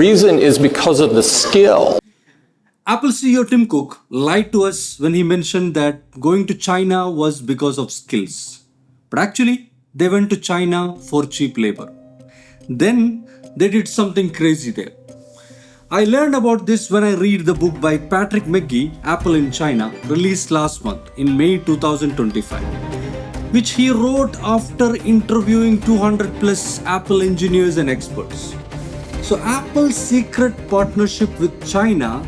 Reason is because of the skill. Apple CEO Tim Cook lied to us when he mentioned that going to China was because of skills. But actually, they went to China for cheap labor. Then they did something crazy there. I learned about this when I read the book by Patrick McGee, Apple in China, released last month in May 2025, which he wrote after interviewing 200 plus Apple engineers and experts. So, Apple's secret partnership with China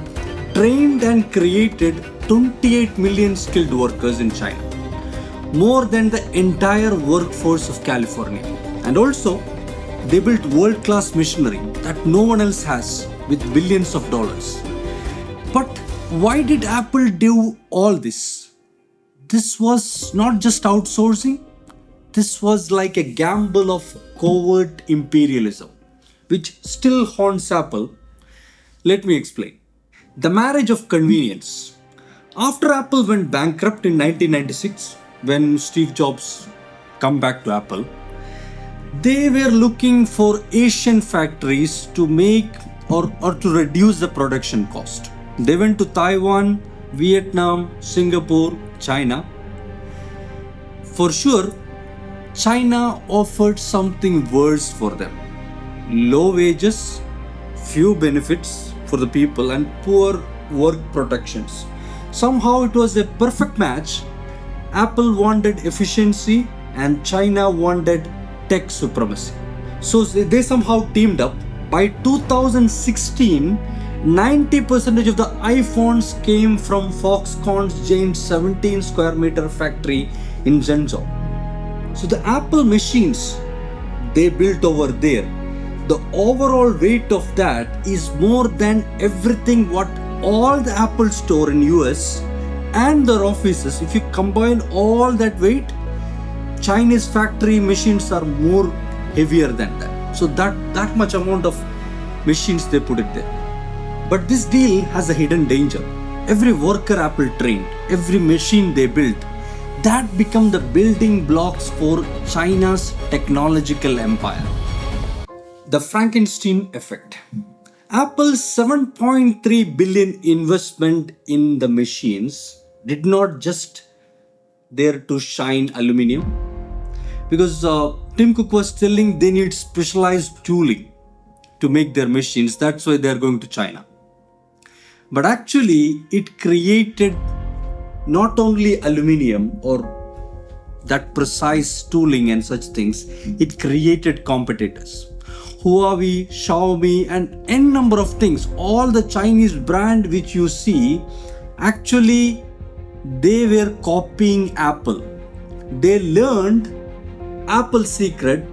trained and created 28 million skilled workers in China, more than the entire workforce of California. And also, they built world class machinery that no one else has with billions of dollars. But why did Apple do all this? This was not just outsourcing, this was like a gamble of covert imperialism, which still haunts Apple. Let me explain. The marriage of convenience. After Apple went bankrupt in 1996, when Steve Jobs come back to Apple, they were looking for Asian factories to make or to reduce the production cost. They went to Taiwan, Vietnam, Singapore, China. For sure, China offered something worse for them. Low wages, few benefits for the people, and poor work protections. Somehow it was a perfect match. Apple wanted efficiency and China wanted tech supremacy. So they somehow teamed up. By 2016, 90% of the iPhones came from Foxconn's giant 17 square meter factory in Zhengzhou. So the Apple machines they built over there, the overall weight of that is more than everything what all the Apple store in US and their offices, if you combine all that weight, Chinese factory machines are more heavier than that. So that much amount of machines they put it there. But this deal has a hidden danger. Every worker Apple trained, every machine they built, that become the building blocks for China's technological empire. The Frankenstein Effect. Apple's 7.3 billion investment in the machines did not just there to shine aluminium, because Tim Cook was telling they need specialized tooling to make their machines. That's why they are going to China. But actually, it created not only aluminium or that precise tooling and such things, it created competitors. Huawei, Xiaomi, and n number of things. All the Chinese brand which you see, actually they were copying Apple. They learned Apple's secret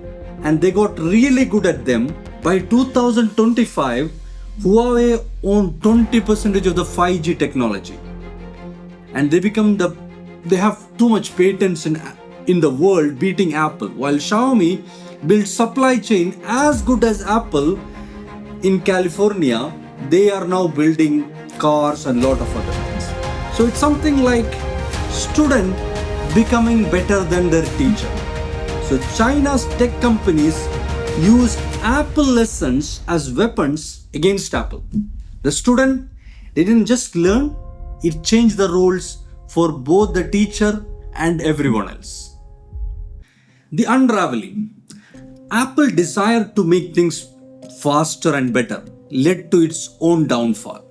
and they got really good at them. By 2025, Huawei owned 20% of the 5G technology. And they have too much patents in the world beating Apple. While Xiaomi built supply chain as good as Apple in California, they are now building cars and lot of other things. So it's something like student becoming better than their teacher. So China's tech companies use Apple lessons as weapons against Apple. The student didn't just learn, it changed the roles for both the teacher and everyone else. The unraveling. Apple desire to make things faster and better led to its own downfall.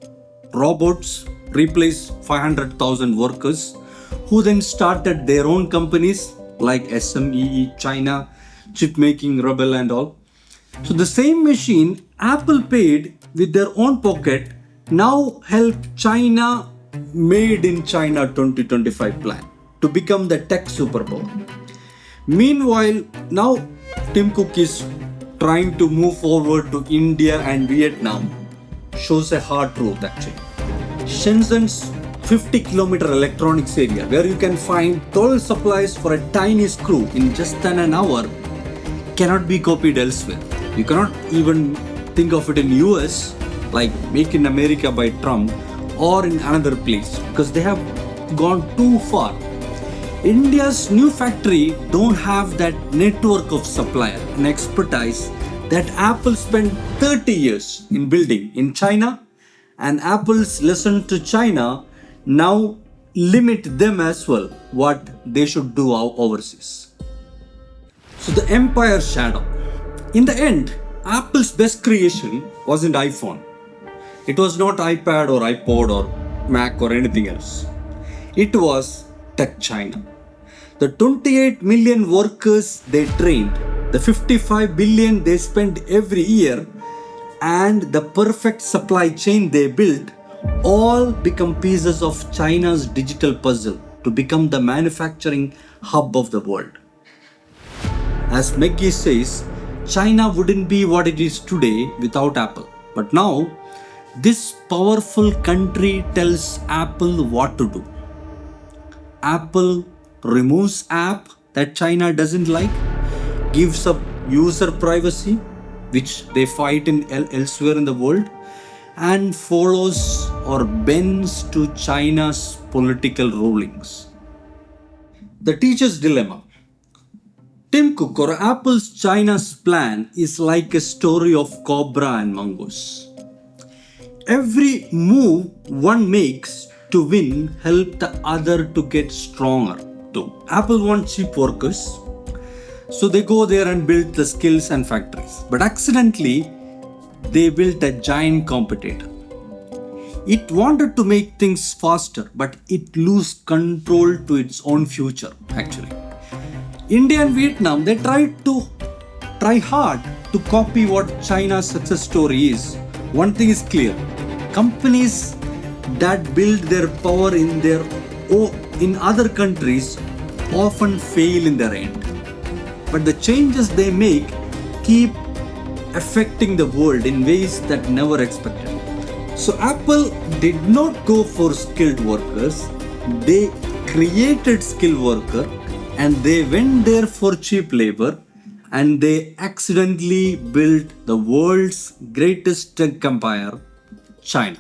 Robots replaced 500,000 workers who then started their own companies like SME, China, chip making, Rebel and all. So the same machine Apple paid with their own pocket now help China made in China 2025 plan to become the tech superpower. Meanwhile, now Tim Cook is trying to move forward to India and Vietnam. Shows a hard truth actually. Shenzhen's 50-kilometer electronics area where you can find 12 supplies for a tiny screw in just an hour cannot be copied elsewhere. You cannot even think of it in US like Make in America by Trump or in another place because they have gone too far. India's new factory don't have that network of supplier and expertise that Apple spent 30 years in building in China, and Apple's lesson to China now limit them as well what they should do overseas. So the empire shadow. In the end, Apple's best creation wasn't iPhone. It was not iPad or iPod or Mac or anything else. It was Tech China. The 28 million workers they trained, the 55 billion they spent every year, and the perfect supply chain they built all become pieces of China's digital puzzle to become the manufacturing hub of the world. As McGee says, China wouldn't be what it is today without Apple. But now, this powerful country tells Apple what to do. Apple removes app that China doesn't like, gives up user privacy, which they fight in elsewhere in the world, and follows or bends to China's political rulings. The teacher's dilemma. Tim Cook or Apple's China's plan is like a story of cobra and mongoose. Every move one makes to win helps the other to get stronger too. Apple wants cheap workers, so they go there and build the skills and factories. But accidentally, they built a giant competitor. It wanted to make things faster, but it lose control to its own future actually. India and Vietnam, they try hard to copy what China's success story is. One thing is clear. Companies that build their power in other countries often fail in their end. But the changes they make keep affecting the world in ways that never expected. So Apple did not go for skilled workers. They created skilled workers, and they went there for cheap labor, and they accidentally built the world's greatest tech empire, China.